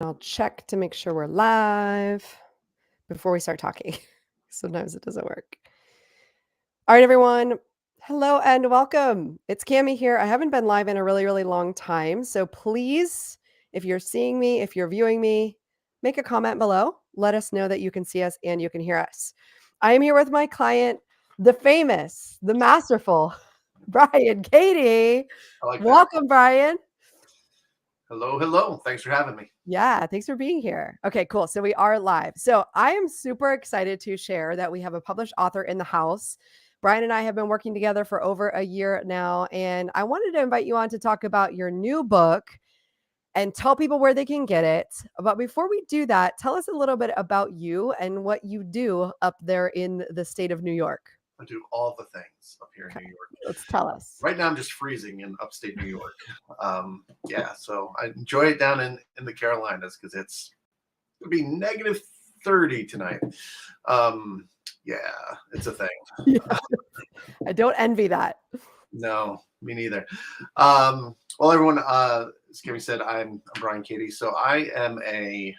I'll check to make sure we're live before we start talking. Sometimes it doesn't work. All right, everyone. Hello and welcome. It's Cami here. I haven't been live in a really, really long time. So please, if you're seeing me, if you're viewing me, make a comment below. Let us know that you can see us and you can hear us. I am here with my client, the famous, the masterful, Brian Katie. I like that. Welcome, Brian. Hello, hello. Thanks for having me. Yeah, thanks for being here. Okay, cool. So we are live. So I am super excited to share that we have a published author in the house. Brian and I have been working together for over a year now, and I wanted to invite you on to talk about your new book and tell people where they can get it. But before we do that, tell us a little bit about you and what you do up there in the state of New York. I do all the things up here in Okay, New York. let's tell us. Right now, I'm just freezing in upstate New York. Yeah, so I enjoy it down in the Carolinas because it's going to be negative 30 tonight. Yeah, it's a thing. Yeah, I don't envy that. No, me neither. Well, everyone, as Kimmy said, I'm Brian Katie. So I am I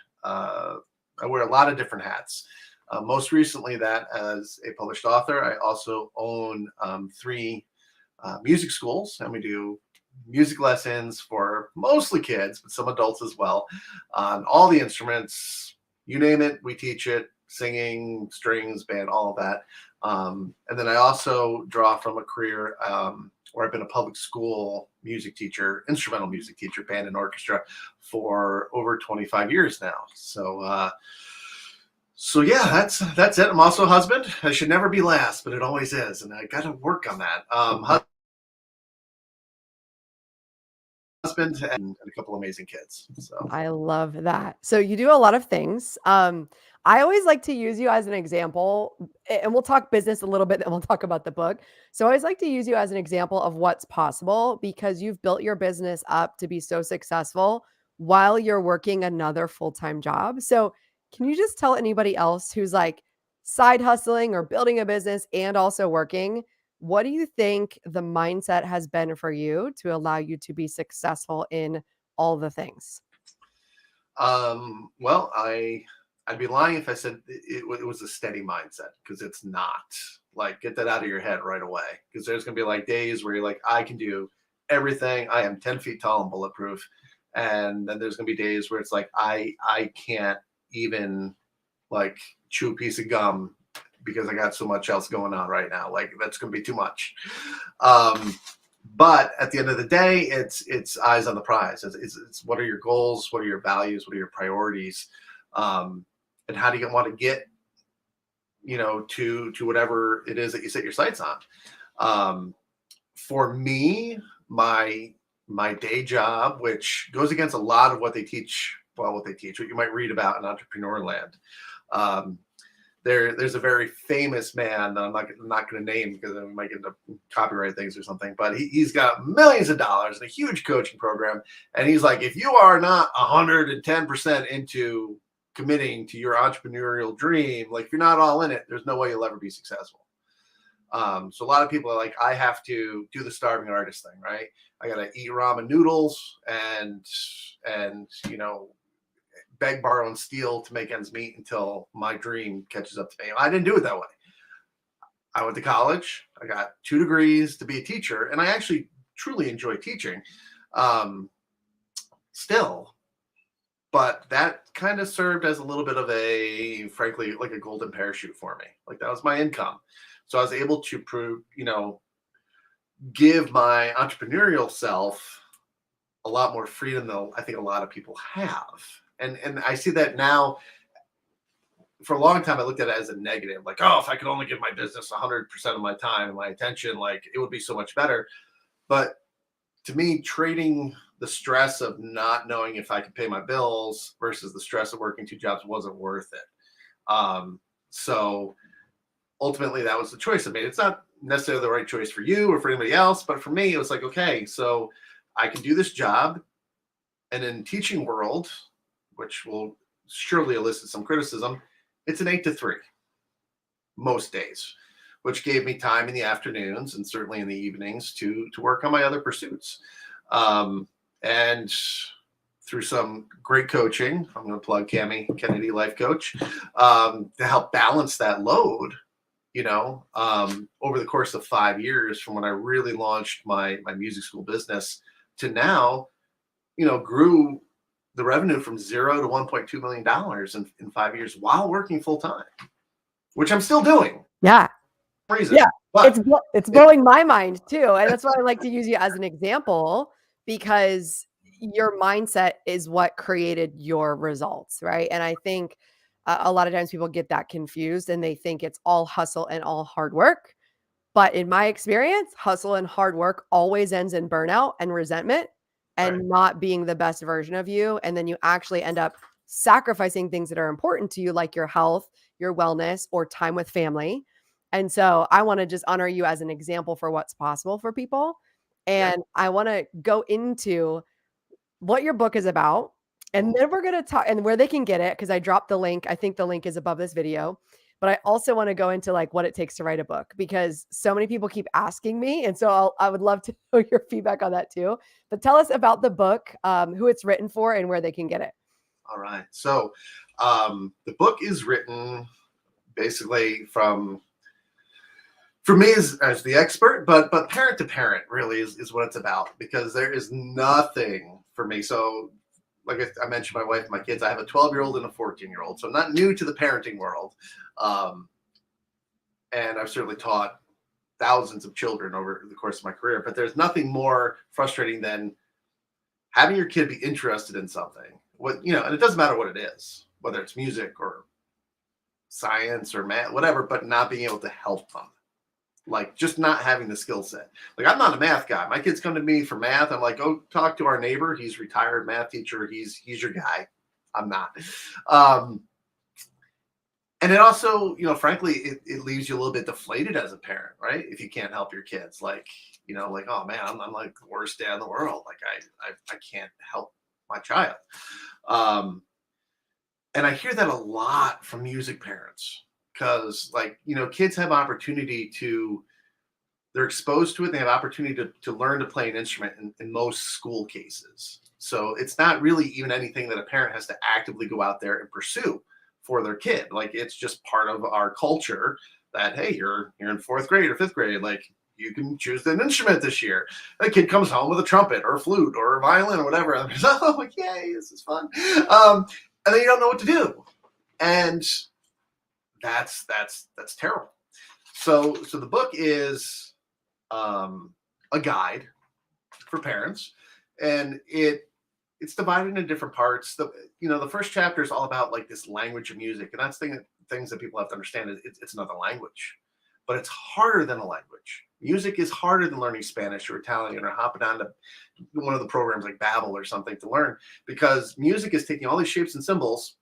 wear a lot of different hats. Most recently, that as a published author, I also own three music schools, and we do music lessons for mostly kids, but some adults as well, on all the instruments. You name it, we teach it: singing, strings, band, all of that. And then I also draw from a career where I've been a public school music teacher, instrumental music teacher, band and orchestra for over 25 years now. So yeah, that's it. I'm also a husband. I should never be last, but it always is, and I got to work on that. Husband and a couple amazing kids. So I love that. So you do a lot of things. I always like to use you as an example, and we'll talk business a little bit, then we'll talk about the book. So I always like to use you as an example of what's possible because you've built your business up to be so successful while you're working another full-time job. So can you just tell anybody else who's like side hustling or building a business and also working, what do you think the mindset has been for you to allow you to be successful in all the things? well, I'd be lying if I said it was a steady mindset, because it's not. Like, get that out of your head right away, because there's gonna be like days where you're like, I can do everything. I am 10 feet tall and bulletproof, and then there's gonna be days where it's like I can't even like chew a piece of gum because I got so much else going on right now. Like, that's gonna be too much. Um, but at the end of the day, it's eyes on the prize. It's what are your goals, what are your values, what are your priorities, and how do you want to get to whatever it is that you set your sights on. For me, my day job, which goes against a lot of what they teach, what you might read about in entrepreneur land. um, there's a very famous man that I'm not going to name because I might get into copyright things or something, but he's got millions of dollars and a huge coaching program. And he's like, if you are not 110% into committing to your entrepreneurial dream, like if you're not all in it, there's no way you'll ever be successful. So a lot of people are like, I have to do the starving artist thing, right? I got to eat ramen noodles and beg, borrow, and steal to make ends meet until my dream catches up to me. I didn't do it that way. I went to college. I got 2 degrees to be a teacher, and I actually truly enjoy teaching still. But that kind of served as a little bit of frankly, like a golden parachute for me. Like, that was my income. So I was able to give my entrepreneurial self a lot more freedom than I think a lot of people have. And I see that now. For a long time, I looked at it as a negative, like, oh, if I could only give my business 100% of my time and my attention, like, it would be so much better. But to me, trading the stress of not knowing if I could pay my bills versus the stress of working 2 jobs wasn't worth it. So ultimately, that was the choice I made. It's not necessarily the right choice for you or for anybody else, but for me, it was like, okay, so I can do this job, and in teaching world, which will surely elicit some criticism, it's an 8 to 3 most days, which gave me time in the afternoons and certainly in the evenings to work on my other pursuits. And through some great coaching. I'm going to plug Cami Kennedy, life coach, to help balance that load. Over the course of 5 years, from when I really launched my music school business to now, grew the revenue from $0 to $1.2 million in 5 years while working full time, which I'm still doing. Yeah. Reason. Yeah. But it's blowing my mind too. And that's why I like to use you as an example, because your mindset is what created your results, right? And I think a lot of times people get that confused and they think it's all hustle and all hard work. But in my experience, hustle and hard work always ends in burnout and resentment and not being the best version of you. And then you actually end up sacrificing things that are important to you, like your health, your wellness, or time with family. And so I want to just honor you as an example for what's possible for people. And I want to go into what your book is about. And then we're going to talk and where they can get it, because I dropped the link. I think the link is above this video. But I also want to go into like what it takes to write a book, because so many people keep asking me. And so I would love to know your feedback on that too. But tell us about the book, who it's written for, and where they can get it. All right. So the book is written basically for me as the expert, but parent to parent really is what it's about, because there is nothing for me. So like I mentioned, my wife and my kids, I have a 12-year-old and a 14-year-old. So I'm not new to the parenting world. And I've certainly taught thousands of children over the course of my career, but there's nothing more frustrating than having your kid be interested in something. And it doesn't matter what it is, whether it's music or science or math, whatever, but not being able to help them. Like just not having the skill set. Like I'm not a math guy. My kids come to me for math. I'm like, go talk to our neighbor. He's a retired math teacher. He's your guy. I'm not. And it also, frankly, it leaves you a little bit deflated as a parent, right? If you can't help your kids, like, oh man, I'm like the worst dad in the world. Like I can't help my child. And I hear that a lot from music parents. Because kids have opportunity they're exposed to it. They have opportunity to learn to play an instrument in most school cases. So it's not really even anything that a parent has to actively go out there and pursue for their kid. Like it's just part of our culture that, hey, you're in 4th grade or 5th grade. Like you can choose an instrument this year. A kid comes home with a trumpet or a flute or a violin or whatever. And they're like, oh, like, yay, this is fun. And then you don't know what to do. And that's terrible. So the book is a guide for parents, and it's divided into different parts. The first chapter is all about like this language of music, and that's things that people have to understand is it's another language, but it's harder than a language. Music is harder than learning Spanish or Italian or hopping on to one of the programs like Babbel or something to learn, because music is taking all these shapes and symbols,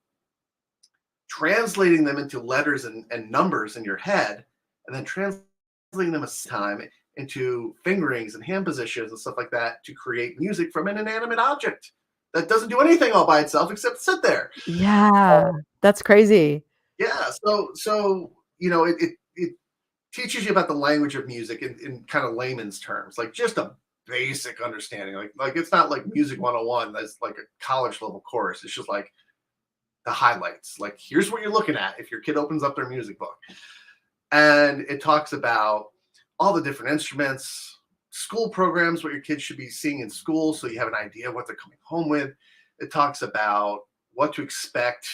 translating them into letters and numbers in your head, and then translating them a time into fingerings and hand positions and stuff like that to create music from an inanimate object that doesn't do anything all by itself except sit there. Yeah, that's crazy. Yeah. So it teaches you about the language of music in kind of layman's terms, like just a basic understanding. Like it's not like Music 101 that's like a college level course. It's just like the highlights. Like here's what you're looking at if your kid opens up their music book. And it talks about all the different instruments, school programs, what your kids should be seeing in school, so you have an idea of what they're coming home with. It talks about what to expect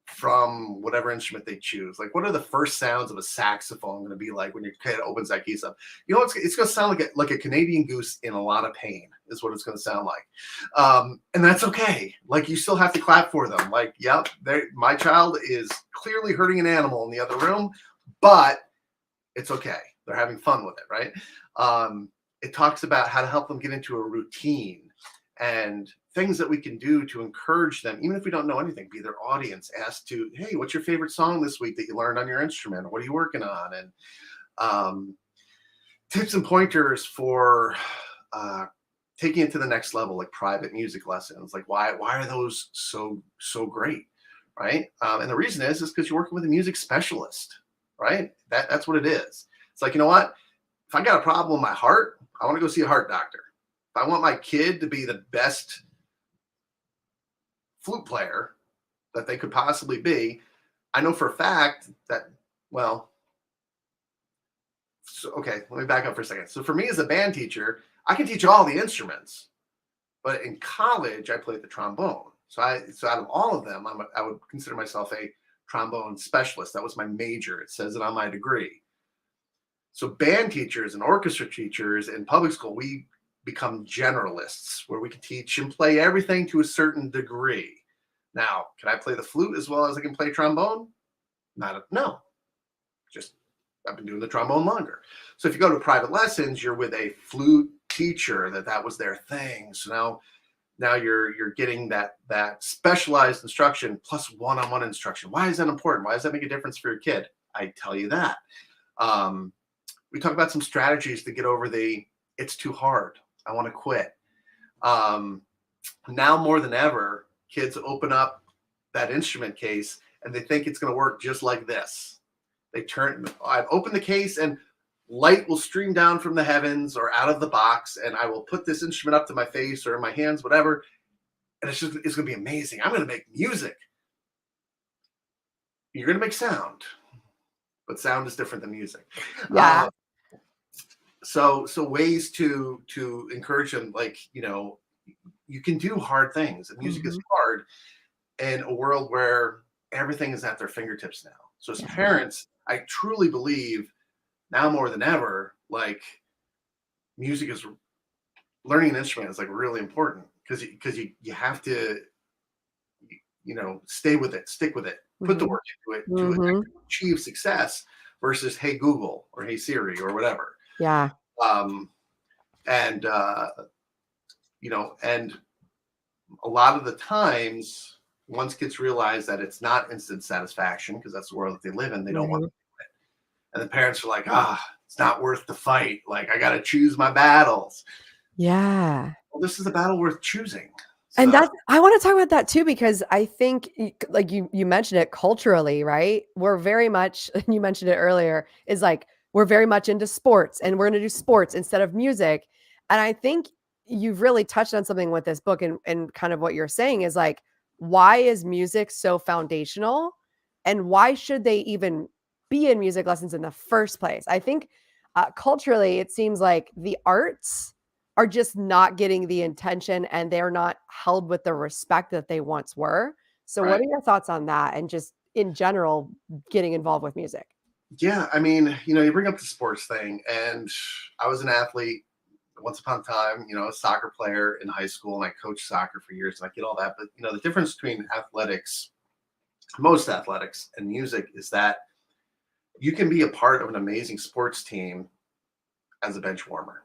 from whatever instrument they choose. Like, what are the first sounds of a saxophone going to be like when your kid opens that case up? It's going to sound like a Canadian goose in a lot of pain is what it's going to sound like. And that's okay. Like, you still have to clap for them. Like, yep, my child is clearly hurting an animal in the other room, but it's okay. They're having fun with it, right? It talks about how to help them get into a routine and things that we can do to encourage them, even if we don't know anything, be their audience, ask to, hey, what's your favorite song this week that you learned on your instrument? What are you working on? And tips and pointers for taking it to the next level, like private music lessons. Like why are those so great, right? And the reason is because you're working with a music specialist, right? That's what it is. It's like, you know what? If I got a problem with my heart, I want to go see a heart doctor. If I want my kid to be the best flute player that they could possibly be, I know for a fact that, well, so, okay, let me back up for a second. So for me as a band teacher, I can teach all the instruments, but in college I played the trombone. So out of all of them, I would consider myself a trombone specialist. That was my major. It says it on my degree. So band teachers and orchestra teachers in public school, we become generalists where we can teach and play everything to a certain degree. Now, can I play the flute as well as I can play trombone? No. Just I've been doing the trombone longer. So if you go to private lessons, you're with a flute teacher that was their thing. So now you're getting that specialized instruction plus one-on-one instruction. Why is that important? Why does that make a difference for your kid? I tell you that. We talk about some strategies to get over it's too hard, I want to quit. Now more than ever, kids open up that instrument case and they think it's going to work just like this. I've opened the case and light will stream down from the heavens or out of the box, and I will put this instrument up to my face or in my hands, whatever, and it's going to be amazing. I'm going to make music. You're going to make sound, but sound is different than music. Yeah. So ways to encourage them, like, you can do hard things, and music is hard in a world where everything is at their fingertips now. So as parents, I truly believe now more than ever, like, learning an instrument is like really important because you have to, stay with it, stick with it, put the work into it to achieve success versus hey Google or hey Siri or whatever. Yeah. And and a lot of the times, once kids realize that it's not instant satisfaction, because that's the world that they live in, they don't want to do it. And the parents are like, it's not worth the fight. Like, I got to choose my battles. Yeah. Well, this is a battle worth choosing. And I want to talk about that too, because I think, like you mentioned it culturally, right? We're very much, you mentioned it earlier, is like, we're very much into sports and we're going to do sports instead of music. And I think you've really touched on something with this book and kind of what you're saying is like, why is music so foundational and why should they even be in music lessons in the first place? I think culturally, it seems like the arts are just not getting the attention and they're not held with the respect that they once were. So what are your thoughts on that and just in general getting involved with music? Yeah, I mean, you bring up the sports thing, and I was an athlete once upon a time, a soccer player in high school, and I coached soccer for years, and I get all that. But the difference between most athletics, and music is that you can be a part of an amazing sports team as a bench warmer.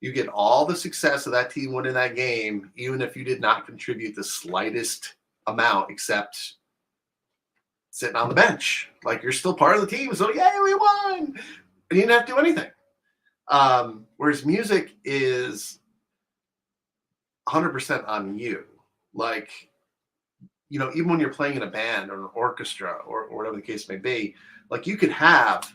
You get all the success of that team winning that game, even if you did not contribute the slightest amount except sitting on the bench. Like, you're still part of the team. So, yay, we won. And you didn't have to do anything. Whereas music is 100% on you. Like, even when you're playing in a band or an orchestra or whatever the case may be, like, you could have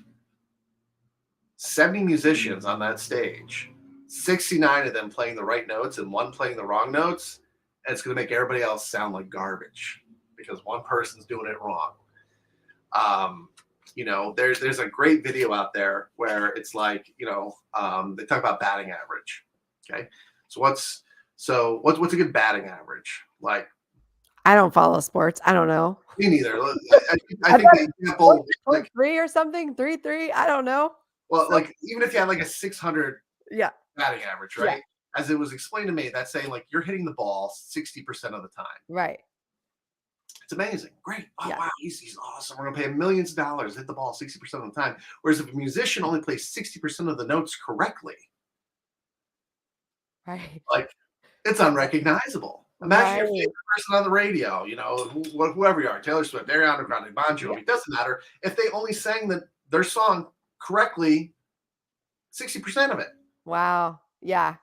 70 musicians on that stage, 69 of them playing the right notes and one playing the wrong notes, and it's going to make everybody else sound like garbage because one person's doing it wrong. There's a great video out there where it's like, they talk about batting average. Okay. So what's a good batting average? Like, I don't follow sports. I don't know. Me neither. I think the example, like 3 or something, 3-3. I don't know. Well, like, even if you had like a 600 batting average, right? Yeah. As it was explained to me, that's saying like you're hitting the ball 60% of the time. Right. It's amazing. Great. Oh, wow. He's awesome. We're going to pay him millions of dollars, hit the ball 60% of the time. Whereas if a musician only plays 60% of the notes correctly, right, like, it's unrecognizable. Imagine your favorite person on the radio, whoever you are, Taylor Swift, Ariana Grande, Bon Jovi, it doesn't matter. If they only sang their song correctly 60% of it. Wow. Yeah.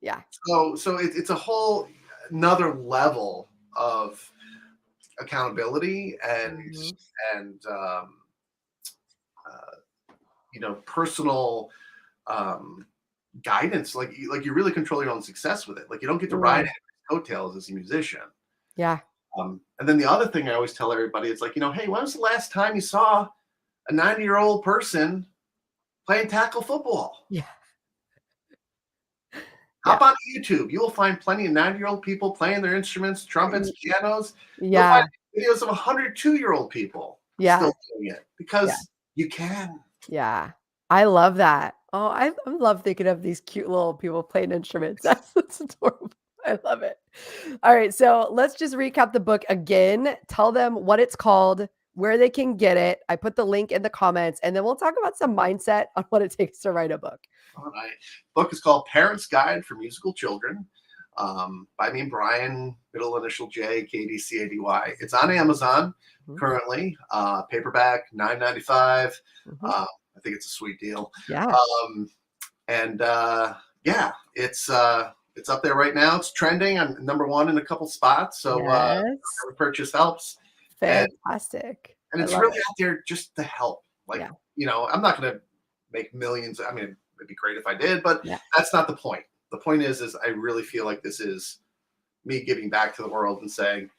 Yeah. So it's a whole another level of accountability and personal guidance. Like you really control your own success with it. Like, you don't get to ride it every coattails as a musician. Yeah. And then the other thing I always tell everybody is like, hey, when was the last time you saw a 90-year-old person playing tackle football? Yeah. Yeah. Hop on YouTube. You will find plenty of 90-year-old people playing their instruments, trumpets, pianos. You'll find Yeah. videos of 102-year-old people Yeah. still doing it because you can. Yeah. I love that. Oh, I love thinking of these cute little people playing instruments. That's adorable. I love it. All right, so let's just recap the book again. Tell them what it's called, where they can get it. I put the link in the comments, and then we'll talk about some mindset on what it takes to write a book. All right. Book is called Parents Guide for Musical Children. By me and Brian, middle initial J, Katie, Cady. It's on Amazon currently. Paperback, $9.95. I think it's a sweet deal. Yeah. Yeah, it's up there right now. It's trending. I'm #1 in a couple spots. So every purchase helps. Fantastic. And it's really out there just to help. Like, I'm not going to make millions. I mean, it'd be great if I did, but that's not the point. The point is I really feel like this is me giving back to the world and saying,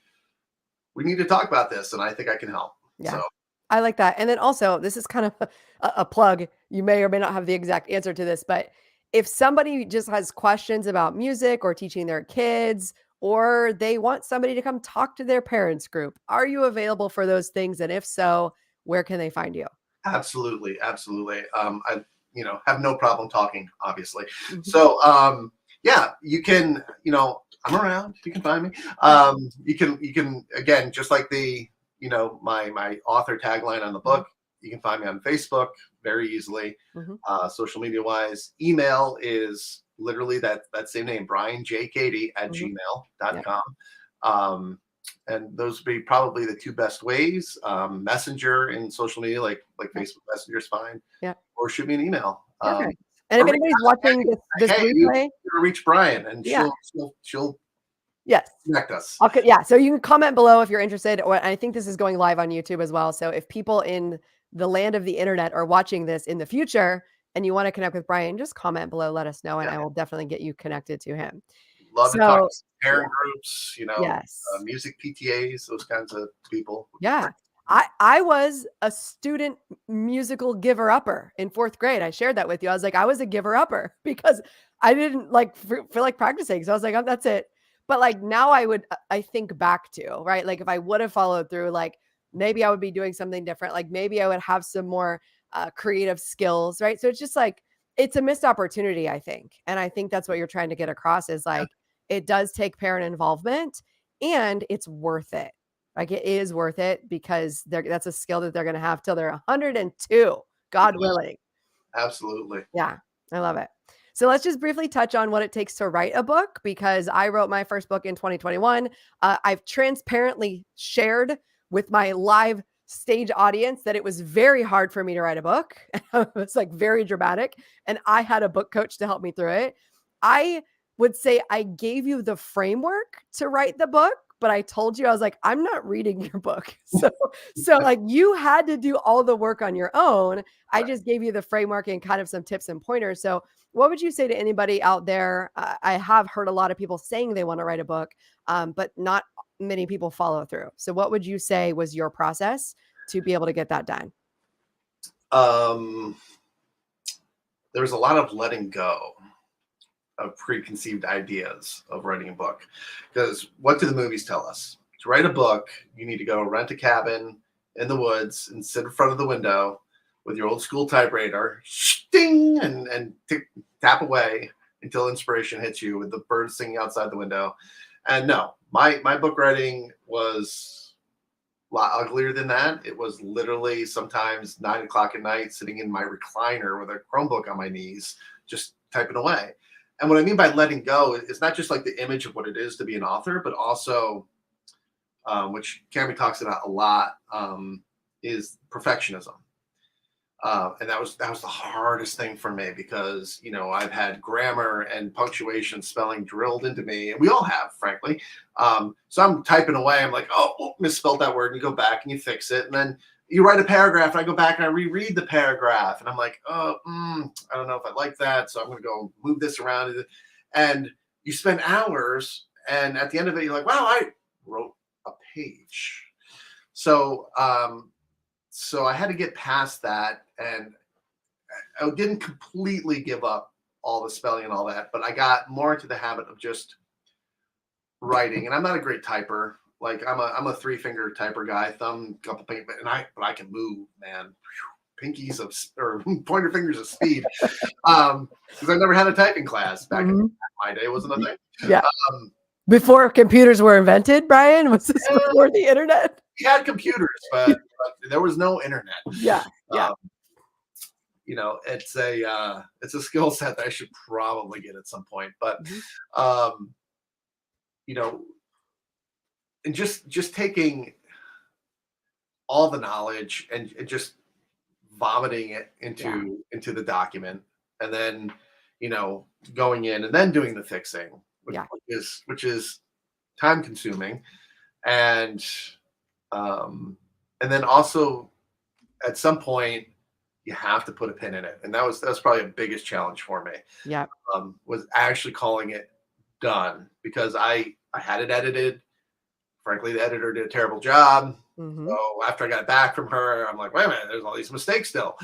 we need to talk about this. And I think I can help. Yeah. So. I like that. And then also, this is kind of a plug. You may or may not have the exact answer to this, but if somebody just has questions about music or teaching their kids, or they want somebody to come talk to their parents group, are you available for those things? And if so, where can they find you? Absolutely. Absolutely. I have no problem talking, obviously. So, yeah, you can, I'm around, you can find me. You can, again, just like the, my author tagline on the book, you can find me on Facebook very easily. Social media wise, email is literally that same name, brianjkatie@gmail.com. And those would be probably the two best ways. Messenger and social media, like Facebook Messenger is fine. Yeah. Or shoot me an email. And if anybody's watching this replay, reach Brian and she'll connect us. Okay, so you can comment below if you're interested. Or I think this is going live on YouTube as well. So if people in the land of the internet are watching this in the future and you want to connect with Brian, just comment below, let us know, and I will definitely get you connected to him. Love to talk to parent groups, music PTAs, those kinds of people. Yeah. I was a student musical giver upper in 4th grade. I shared that with you. I was like, I was a giver upper because I didn't feel like practicing. So I was like, oh, that's it. But like now I think back to, right? Like if I would have followed through, like maybe I would be doing something different. Like maybe I would have some more creative skills, right? So it's just like, it's a missed opportunity, I think. And I think that's what you're trying to get across is like, it does take parent involvement and it's worth it. Like it is worth it because that's a skill that they're going to have till they're 102, God willing. Absolutely. Yeah, I love it. So let's just briefly touch on what it takes to write a book because I wrote my first book in 2021. I've transparently shared with my live stage audience that it was very hard for me to write a book. It's like very dramatic. And I had a book coach to help me through it. I would say I gave you the framework to write the book, but I told you, I was like, I'm not reading your book. So like you had to do all the work on your own. I just gave you the framework and kind of some tips and pointers. So what would you say to anybody out there? I have heard a lot of people saying they want to write a book, but not many people follow through. So what would you say was your process to be able to get that done? There's a lot of letting go of preconceived ideas of writing a book. Because what do the movies tell us? To write a book, you need to go rent a cabin in the woods and sit in front of the window with your old school typewriter, ding, and tap away until inspiration hits you with the birds singing outside the window. And no, my book writing was a lot uglier than that. It was literally sometimes 9 o'clock at night, sitting in my recliner with a Chromebook on my knees, just typing away. And what I mean by letting go is not just like the image of what it is to be an author, but also, which Cami talks about a lot, is perfectionism. And that was the hardest thing for me because, I've had grammar and punctuation, spelling drilled into me, and we all have, frankly. So I'm typing away. I'm like, oh, misspelled that word. And you go back and you fix it. And then you write a paragraph and I go back and I reread the paragraph and I'm like, I don't know if I like that. So I'm going to go move this around. And you spend hours and at the end of it, you're like, wow, I wrote a page. So, so I had to get past that, and I didn't completely give up all the spelling and all that, but I got more into the habit of just writing. And I'm not a great typer. Like I'm a three finger typer guy, thumb, couple paint, but I can move, man. Pinkies of or pointer fingers of speed. Because I never had a typing class back in my day. Wasn't a thing. Yeah. Um, Before computers were invented, Brian, was this before the internet? We had computers, but there was no internet. Yeah. Yeah. You know, it's a skill set that I should probably get at some point. But you know, and just taking all the knowledge and just vomiting it into the document, and then going in and then doing the fixing, which is time consuming, and then also at some point you have to put a pin in it, and that was probably the biggest challenge for me. Yeah. Was actually calling it done, because I had it edited. Frankly, the editor did a terrible job. So after I got it back from her, I'm like, wait a minute, there's all these mistakes still.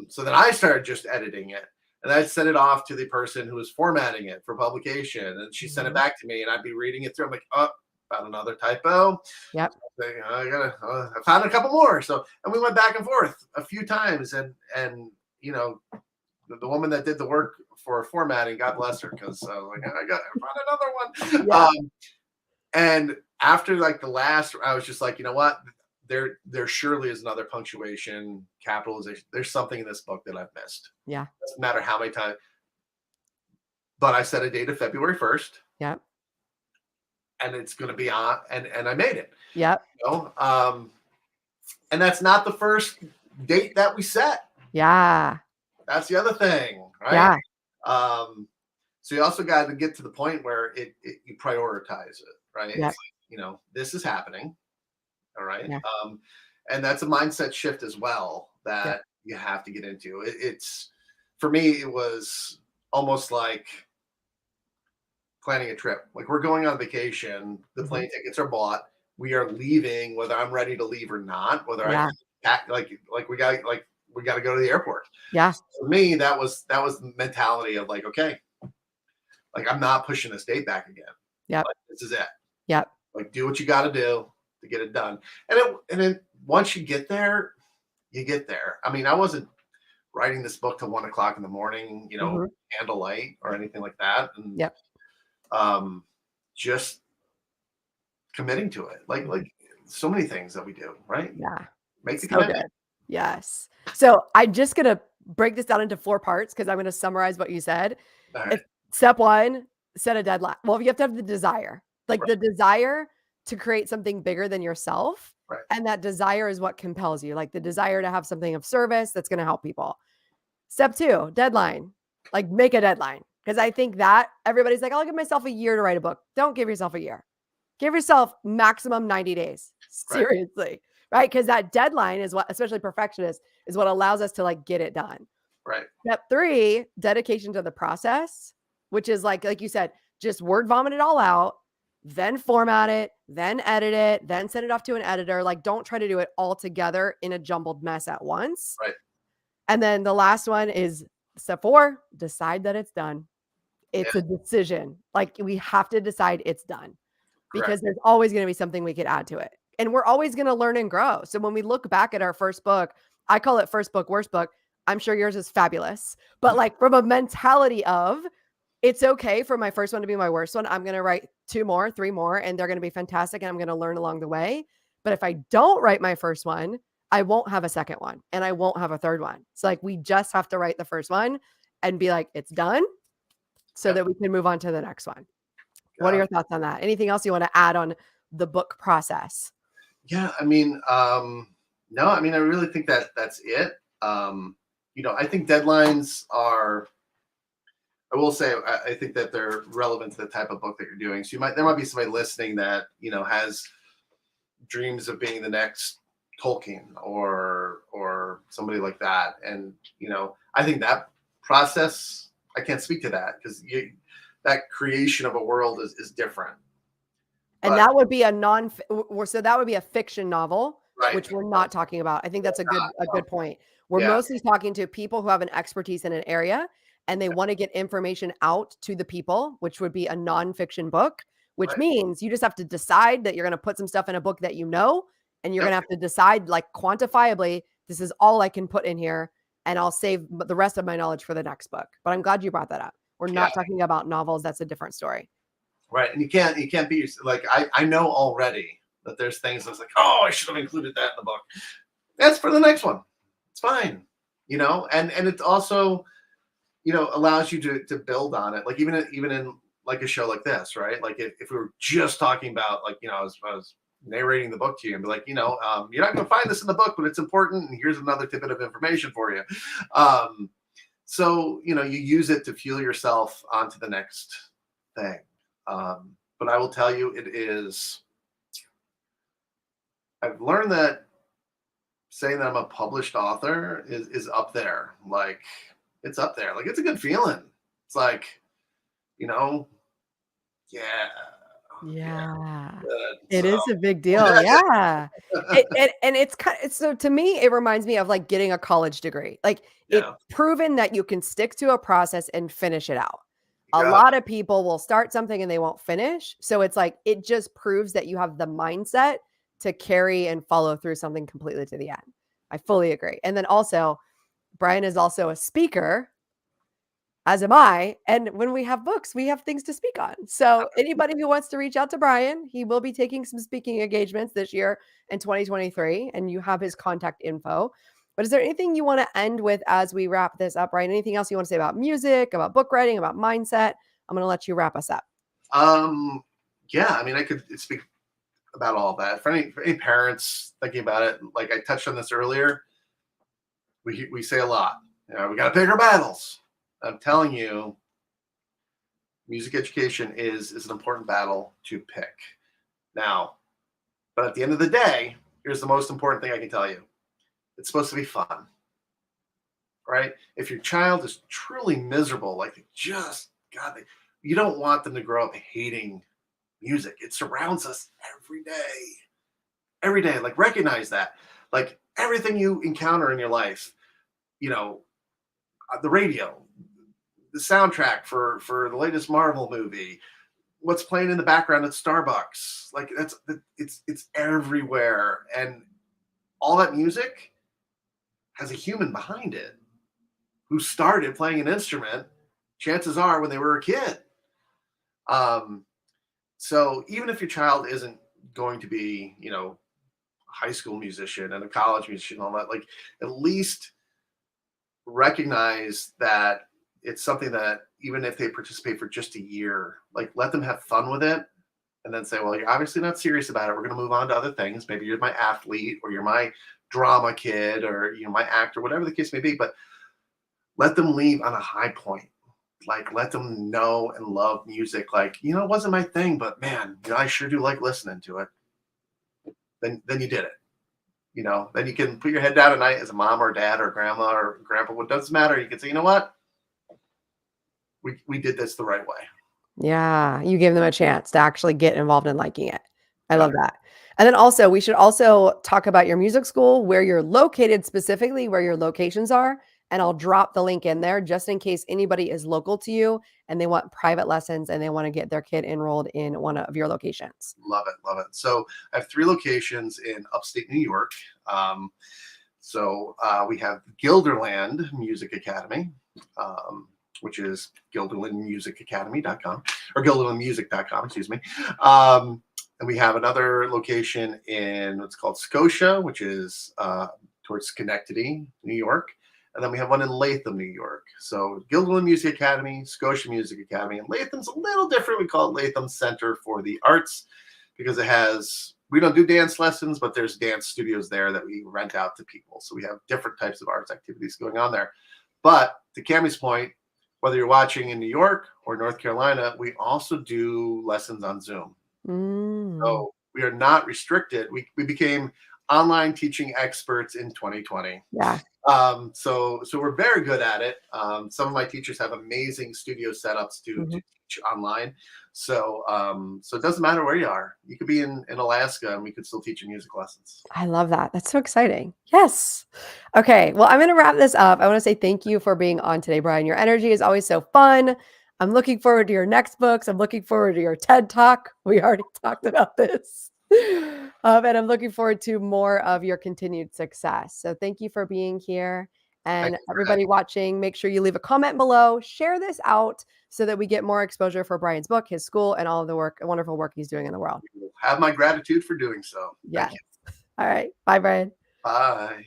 So then I started just editing it, and I sent it off to the person who was formatting it for publication, and she sent it back to me, and I'd be reading it through. I'm like, oh, found another typo. Yep. So I found a couple more. So, and we went back and forth a few times, and the woman that did the work for formatting, God bless her, because I found another one. Yeah. And after like the last, I was just like, you know what? There surely is another punctuation, capitalization. There's something in this book that I've missed. Yeah. Doesn't matter how many times. But I set a date of February 1st. Yeah. And it's going to be on, and I made it. Yeah. And that's not the first date that we set. Yeah. That's the other thing, right? Yeah. So you also got to get to the point where you prioritize it, right? Yeah. It's like, this is happening. All right. Yeah. And that's a mindset shift as well that you have to get into. It's for me, it was almost like planning a trip. Like, we're going on vacation, the plane tickets are bought, we are leaving, whether I'm ready to leave or not, whether I pack, like we got to go to the airport. Yeah. For me, that was the mentality of like, okay, like I'm not pushing this date back again. Yeah. Like, this is it. Yeah. Like, do what you got to do to get it done. And then once you get there, you get there. I mean, I wasn't writing this book till 1 o'clock in the morning, candlelight or anything like that. And just committing to it. Like so many things that we do, right? Yeah. Make the commitment. Good. Yes. So I'm just going to break this down into 4 parts, because I'm going to summarize what you said. Right. Step 1, set a deadline. Well, you have to have the desire, like the desire to create something bigger than yourself. Right. And that desire is what compels you, like the desire to have something of service that's going to help people. Step 2, deadline, like make a deadline. Because I think that everybody's like, I'll give myself a year to write a book. Don't give yourself a year. Give yourself maximum 90 days. Seriously. Right? Because that deadline is what, especially perfectionists, is what allows us to like get it done. Right. Step 3, dedication to the process, which is like you said, just word vomit it all out, then format it, then edit it, then send it off to an editor. Like, don't try to do it all together in a jumbled mess at once. Right. And then the last one is step 4, decide that it's done. It's a decision. Like, we have to decide it's done. Because there's always going to be something we could add to it. And we're always going to learn and grow. So when we look back at our first book, I call it first book, worst book. I'm sure yours is fabulous. But like, from a mentality of, it's okay for my first one to be my worst one. I'm going to write 2 more, 3 more, and they're going to be fantastic. And I'm going to learn along the way. But if I don't write my first one, I won't have a second one, and I won't have a third one. So like, we just have to write the first one and be like, it's done, so that we can move on to the next one. What are your thoughts on that? Anything else you want to add on the book process? Yeah, I mean, no, I mean, I really think that's it. I think deadlines are, I will say, I think that they're relevant to the type of book that you're doing. So there might be somebody listening that, has dreams of being the next Tolkien or somebody like that. And, I think that process, I can't speak to that, because that creation of a world is different. And But that would be a so that would be a fiction novel, right, which we're not talking about. I think that's a good point. We're yeah, mostly talking to people who have an expertise in an area and they want to get information out to the people, which would be a nonfiction book, which right, means you just have to decide that you're going to put some stuff in a book that you know, and you're going yep, to have to decide like quantifiably, this is all I can put in here, and I'll save the rest of my knowledge for the next book. But I'm glad you brought that up. We're yeah, not talking about novels. That's a different story. right. And you can't be like I know already that there's things that's like, oh, I should have included that in the book. That's for the next one. It's fine, and it also allows you to build on it. Like even in like a show like this, right? Like if we were just talking about like I was narrating the book to you and be like, you're not going to find this in the book, but it's important. And here's another tidbit of information for you. So you use it to fuel yourself onto the next thing. But I will tell you, it is. I've learned that saying that I'm a published author is up there. Like it's up there. Like it's a good feeling. It's like, you know, yeah, yeah, Yeah. good. It So is a big deal, yeah. And it's so to me, it reminds me of, like, getting a college degree. Like, it's yeah, proven that you can stick to a process and finish it out. you A got it. lot of people will start something and they won't finish, so it's like, it just proves that you have the mindset to carry and follow through something completely to the end. I fully agree, and then also, Brian is also a speaker, as am I. And when we have books, we have things to speak on. So anybody who wants to reach out to Brian, he will be taking some speaking engagements this year in 2023, and you have his contact info. But is there anything you want to end with as we wrap this up, Brian? Anything else you want to say about music, about book writing, about mindset? I'm going to let you wrap us up. Um, yeah, I mean, I could speak about all that. For any parents thinking about it, like I touched on this earlier, we say a lot. We got to pick our battles. I'm telling you, music education is an important battle to pick. Now, but at the end of the day, here's the most important thing I can tell you. It's supposed to be fun, right? If your child is truly miserable, like God, you don't want them to grow up hating music. It surrounds us every day. Every day. Like recognize that. Like everything you encounter in your life, you know, the radio, the soundtrack for the latest Marvel movie, what's playing in the background at Starbucks. Like it's everywhere. And all that music has a human behind it who started playing an instrument, chances are when they were a kid. Um, so even if your child isn't going to be, a high school musician and a college musician, and all that, like at least recognize that it's something that even if they participate for just a year, like let them have fun with it and then say, well, you're obviously not serious about it. We're going to move on to other things. Maybe you're my athlete or you're my drama kid or, my actor, whatever the case may be. But let them leave on a high point. Like let them know and love music. Like, it wasn't my thing, but man, I sure do like listening to it. Then you did it. Then you can put your head down at night as a mom or dad or grandma or grandpa. What doesn't matter. You can say, you know what? We did this the right way. Yeah, you gave them a chance to actually get involved in liking it. I Yeah. love that. And then also, we should also talk about your music school, where you're located specifically, where your locations are. And I'll drop the link in there just in case anybody is local to you and they want private lessons and they want to get their kid enrolled in one of your locations. Love it. Love it. So I have 3 locations in upstate New York. We have Gilderland Music Academy, which is gilderlandmusicacademy.com or gilderlandmusic.com, excuse me. And we have another location in what's called Scotia, which is towards Schenectady, New York. And then we have one in Latham, New York. So Gilderland Music Academy, Scotia Music Academy, and Latham's a little different. We call it Latham Center for the Arts because we don't do dance lessons, but there's dance studios there that we rent out to people. So we have different types of arts activities going on there. But to Cammie's point, whether you're watching in New York or North Carolina, we also do lessons on Zoom. So we are not restricted. We became online teaching experts in 2020. Yeah. So we're very good at it. Some of my teachers have amazing studio setups to teach teach online. So so it doesn't matter where you are. You could be in Alaska and we could still teach you music lessons. I love that. That's so exciting. Yes. Okay. Well, I'm going to wrap this up. I want to say thank you for being on today, Brian. Your energy is always so fun. I'm looking forward to your next books. I'm looking forward to your TED Talk. We already talked about this. And I'm looking forward to more of your continued success. So thank you for being here. Thank And you for everybody watching, make sure you leave a comment below, share this out so that we get more exposure for Brian's book, his school, and all of the wonderful work he's doing in the world. Have my gratitude for doing so. Thank Yes. you. All right. Bye, Brian. Bye.